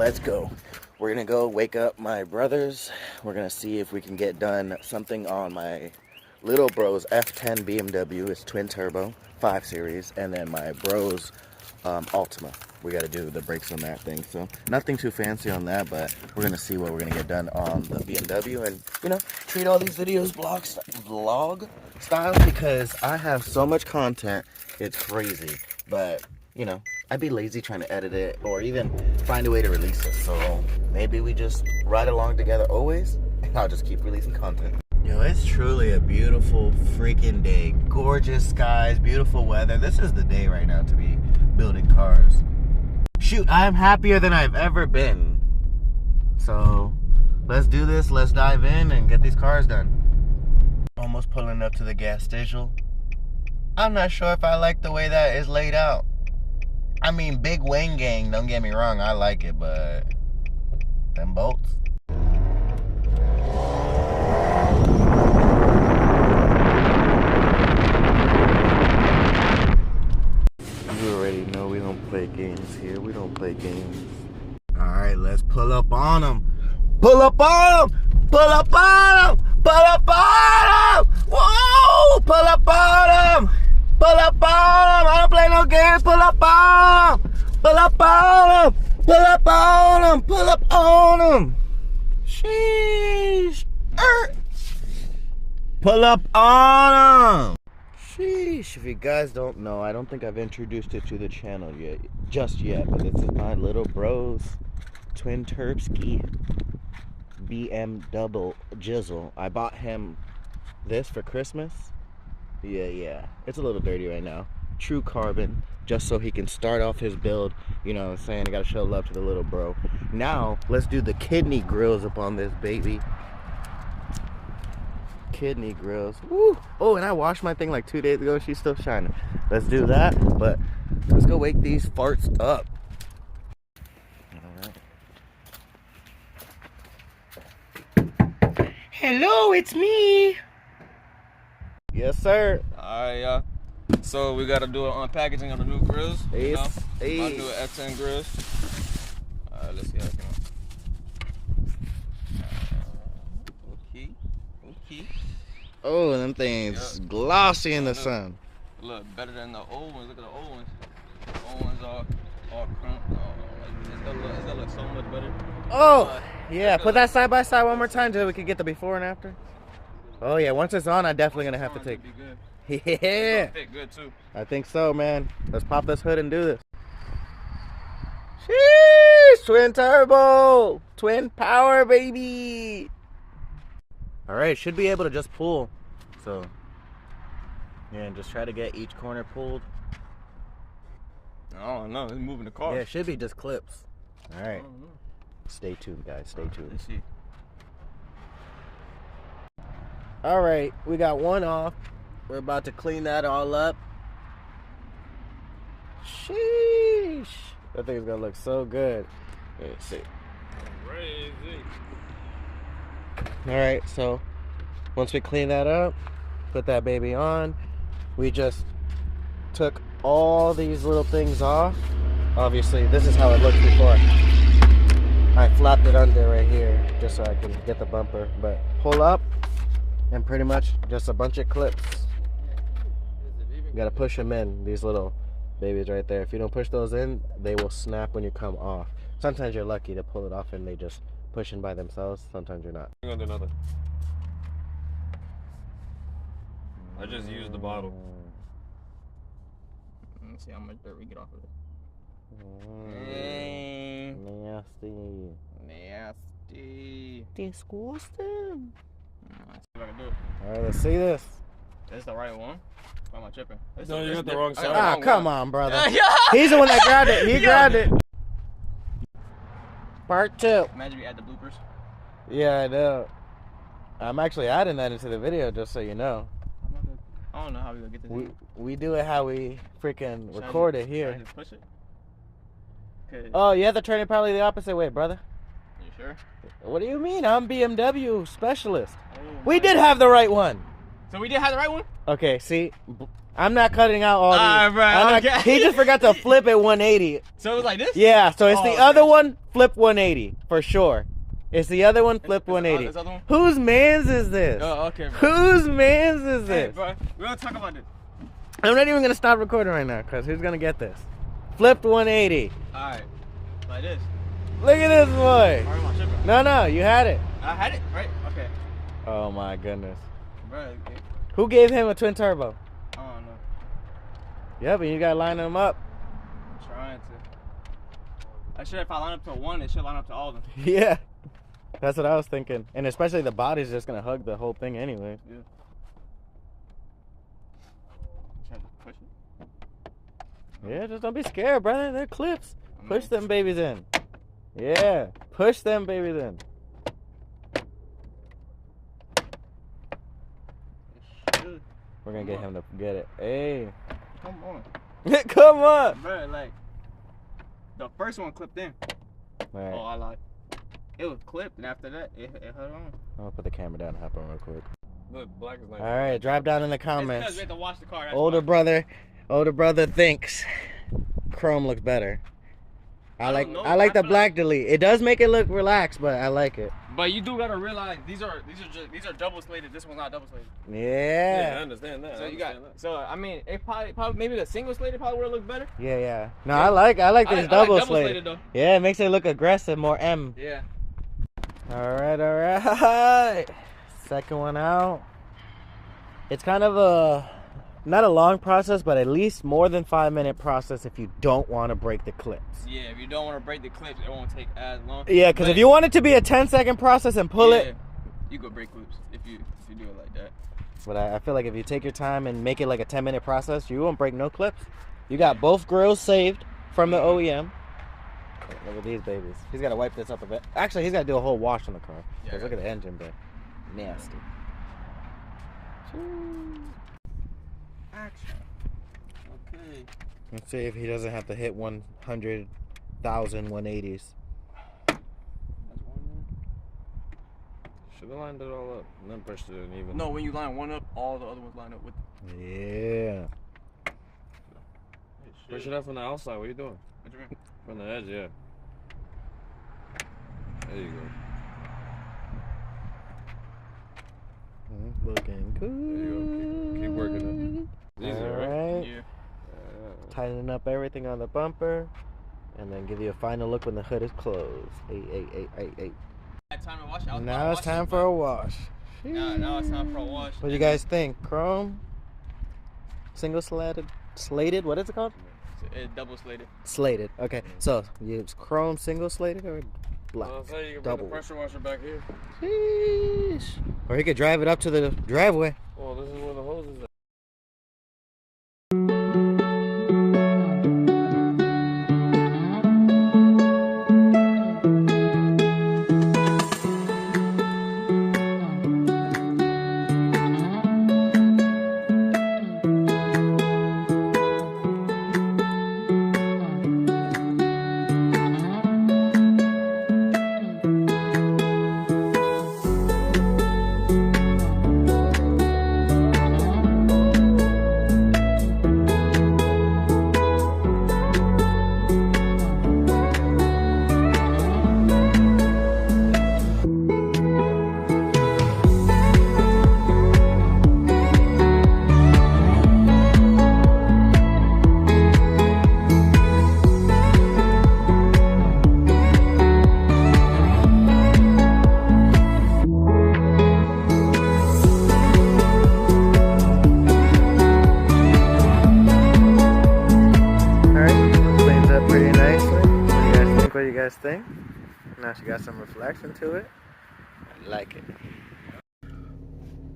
let's go. We're gonna go wake up my brothers. We're gonna see if we can get done something on my little bro's F10 BMW. It's twin turbo, 5 series, and then my bro's Altima. We gotta do the brakes on that thing. So nothing too fancy on that, but we're gonna see what we're gonna get done on the BMW, and you know, treat all these videos vlog style, because I have so much content. It's crazy, but you know, I'd be lazy trying to edit it or even find a way to release it. So maybe we just ride along together always, and I'll just keep releasing content. Yo, it's truly a beautiful freaking day. Gorgeous skies, beautiful weather. This is the day right now to be building cars. Shoot, I'm happier than I've ever been. So let's do this. Let's dive in and get these cars done. Almost pulling up to the gas station. I'm not sure if I like the way that is laid out. I mean, big Wayne gang, don't get me wrong, I like it, but them bolts. You already know we don't play games here. We don't play games. Alright, let's pull up on them. Pull up on them! Pull up on them! Pull up on them! Whoa! Pull up on them! Pull up on them! I don't play no games. Pull up on them! Pull up on them! Pull up on them! Pull up on them! Sheesh! Pull up on them! Sheesh! If you guys don't know, I don't think I've introduced it to the channel just yet, but this is my little bro's twin Terpski BM double jizzle. I bought him this for Christmas. Yeah. It's a little dirty right now. True carbon, just so he can start off his build. You know what I'm saying? I gotta show love to the little bro. Now, let's do the kidney grills up on this baby. Kidney grills. Woo! Oh, and I washed my thing like 2 days ago. She's still shining. Let's do that, but let's go wake these farts up. Alright. Hello, it's me! Yes, sir. Alright, so we gotta do an unpackaging of the new grills. Hey, I'll do an F10 grills. Alright, let's see how it comes. Okay. Oh, them things glossy in the sun. Look better than the old ones. Look at the old ones. The old ones are all crunked. Does that look so much better? Oh, yeah. Put that side by side one more time so we can get the before and after. Oh yeah, once it's on, I'm definitely gonna have to take. Yeah. It's fit good too. I think so, man. Let's pop this hood and do this. Sheesh! Twin turbo, twin power, baby. All right, should be able to just pull. So yeah, and just try to get each corner pulled. I don't know. It's moving the car. Yeah, it should be just clips. All right. Stay tuned, guys. Stay tuned. Let's see. All right, we got one off. We're about to clean that all up. Sheesh. That thing's gonna look so good. Let's see. Crazy. All right, so once we clean that up, put that baby on, we just took all these little things off. Obviously, this is how it looked before. I flapped it under right here just so I can get the bumper, but pull up. And pretty much just a bunch of clips. You gotta push them in, these little babies right there. If you don't push those in, they will snap when you come off. Sometimes you're lucky to pull it off and they just push in by themselves. Sometimes you're not. I'm gonna do another. I just used the bottle. Let's see how much dirt we get off of it. Nasty. Disgusting. Let's see if I can do it. Alright, let's see this. This is the right one. Why am I tripping? No, you got the wrong side. Ah, come on, brother. He's the one that grabbed it. He grabbed it. Part 2. Imagine we add the bloopers. Yeah, I know. I'm actually adding that into the video just so you know. I don't know how we're gonna get this. We do it how we freaking record it here. Should I just push it? Oh, you have to turn it probably the opposite way, brother. You sure? What do you mean? I'm BMW specialist. Oh, we did have the right one. So we did have the right one? Okay, see, I'm not cutting out all Alright, these. bro, I'm not- he just forgot to flip at 180. So it was like this? Yeah, so it's Oh, the okay. other one, flip 180 for sure. It's the other one, flip 180. It's the other one? Whose man's is this? Oh, okay, bro. Whose man's is Hey, this? bro, we're gonna talk about this. I'm not even gonna stop recording right now, cause who's gonna get this? Flipped 180. Alright, like this. Look at this boy. Alright, my shit, No, bro. no, you had it. I had it, right? Okay. Oh my goodness. Bro, okay. Who gave him a twin turbo? I don't know. Yeah, but you gotta line them up. I'm trying to. I should, if I line up to one, it should line up to all of them. Yeah, that's what I was thinking. And especially the body's just gonna hug the whole thing anyway. Yeah. Should I push it? Yeah, just don't be scared, brother. They're clips. Push them babies in. Yeah, push them babies in. We're gonna get him to get it. Hey. Come on. Come on. Bro, like, the first one clipped in. Right. Oh, I lied. It was clipped, and after that, it held on. I'm gonna put the camera down and hop on real quick. Look, black is like. All right, drop down in the It's because comments. we had to wash the car. That's Older why. brother thinks chrome looks better. I like don't know. I like I the feel black delete. It does make it look relaxed, but I like it. But you do gotta realize these are double slated. This one's not double slated. Yeah. I understand that. So you got. So I mean, it probably maybe the single slated probably would look better. Yeah. No, Yeah. I like this I like double double slated. slated though. Yeah, it makes it look aggressive, more M. Yeah. All right. Second one out. It's kind of a not a long process, but at least more than 5-minute process if you don't want to break the clips. Yeah, if you don't want to break the clips, it won't take as long. Yeah, because if you want it to be a 10-second process and pull it. You could break clips if you do it like that. But I feel like if you take your time and make it like a 10-minute process, you won't break no clips. You got both grills saved from the OEM. Look at these babies. He's got to wipe this up a bit. Actually, he's got to do a whole wash on the car. Yeah, Because look at the engine bay. Nasty. Action. Okay. Let's see if he doesn't have to hit 100,000 180s. That's one. Should have lined it all up and then pushed it in even. No, when you line one up, all the other ones line up with. Yeah. Push it up from the outside. What are you doing? What you mean? From the edge, yeah. There you go. Looking good. There you go. Keep working it. Easy, right? Alright. Yeah. Tightening up everything on the bumper. And then give you a final look when the hood is closed. Hey. Time to wash. Now it's time for a wash. Now it's time for a wash. What do you guys think? Chrome? Single slated? What is it called? It's double slated. Slated. Okay. So, you use chrome single slated or black? Well, I'll tell you, you can put double. the pressure washer back here. Sheesh. Or he could drive it up to the driveway. Well, this is where the hose is at. Thing. Now she got some reflection to it. I like it.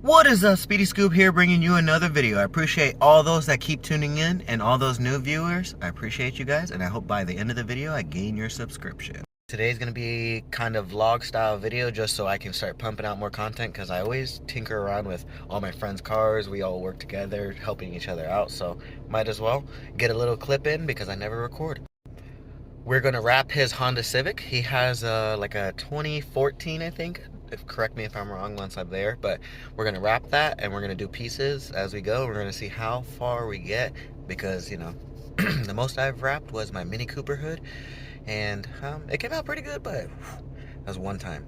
What is up, Speedy Scoop here, bringing you another video. I appreciate all those that keep tuning in and all those new viewers. I appreciate you guys, and I hope by the end of the video I gain your subscription. Today's gonna be kind of vlog style video just so I can start pumping out more content, because I always tinker around with all my friends' cars. We all work together, helping each other out, so might as well get a little clip in because I never record. We're gonna wrap his Honda Civic. He has like a 2014, I think, correct me if I'm wrong once I'm there, but we're gonna wrap that and we're gonna do pieces as we go. We're gonna see how far we get because, you know, the most I've wrapped was my Mini Cooper hood, and it came out pretty good, but that was one time.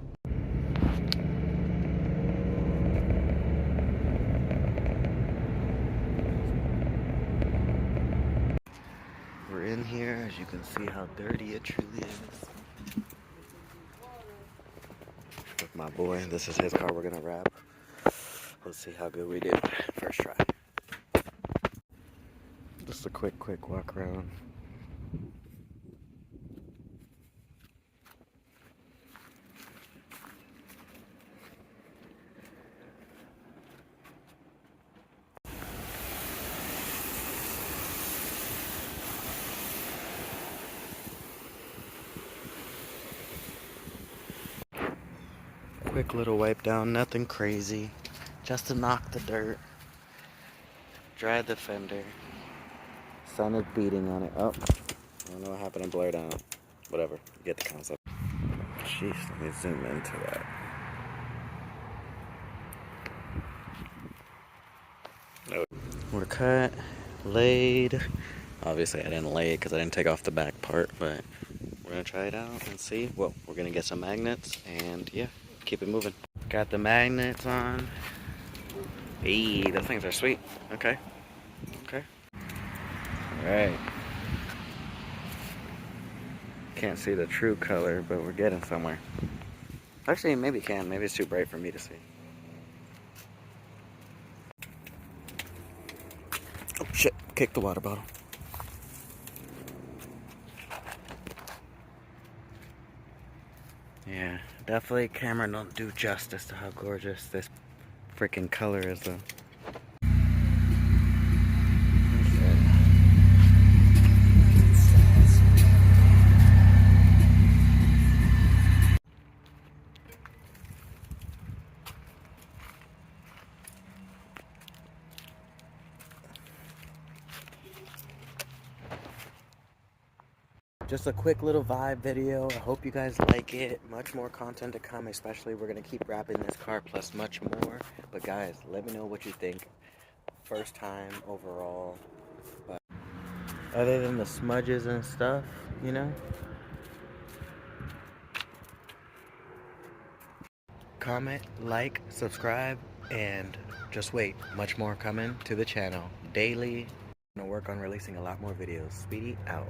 We're in here, as you can see how dirty it truly is. With my boy, this is his car we're gonna wrap. Let's see how good we do. First try. Just a quick walk around. Quick little wipe down, nothing crazy. Just to knock the dirt. Dry the fender. Sun is beating on it. Oh, I don't know what happened to blur down. Whatever, get the concept. Jeez, let me zoom into that. Oh. We're cut, laid. Obviously I didn't lay it because I didn't take off the back part, but we're gonna try it out and see. Well, we're gonna get some magnets and yeah, keep it moving. Got the magnets on. Hey, those things are sweet. Okay. Okay. Alright. Can't see the true color, but we're getting somewhere. Actually, maybe can. Maybe it's too bright for me to see. Oh shit, kicked the water bottle. Yeah, definitely camera don't do justice to how gorgeous this freaking color is though. Just a quick little vibe video. I hope you guys like it. Much more content to come, especially we're gonna keep wrapping this car plus much more. But guys, let me know what you think. First time overall. But other than the smudges and stuff, you know. Comment, like, subscribe, and just wait. Much more coming to the channel daily. I'm gonna work on releasing a lot more videos. Speedy out.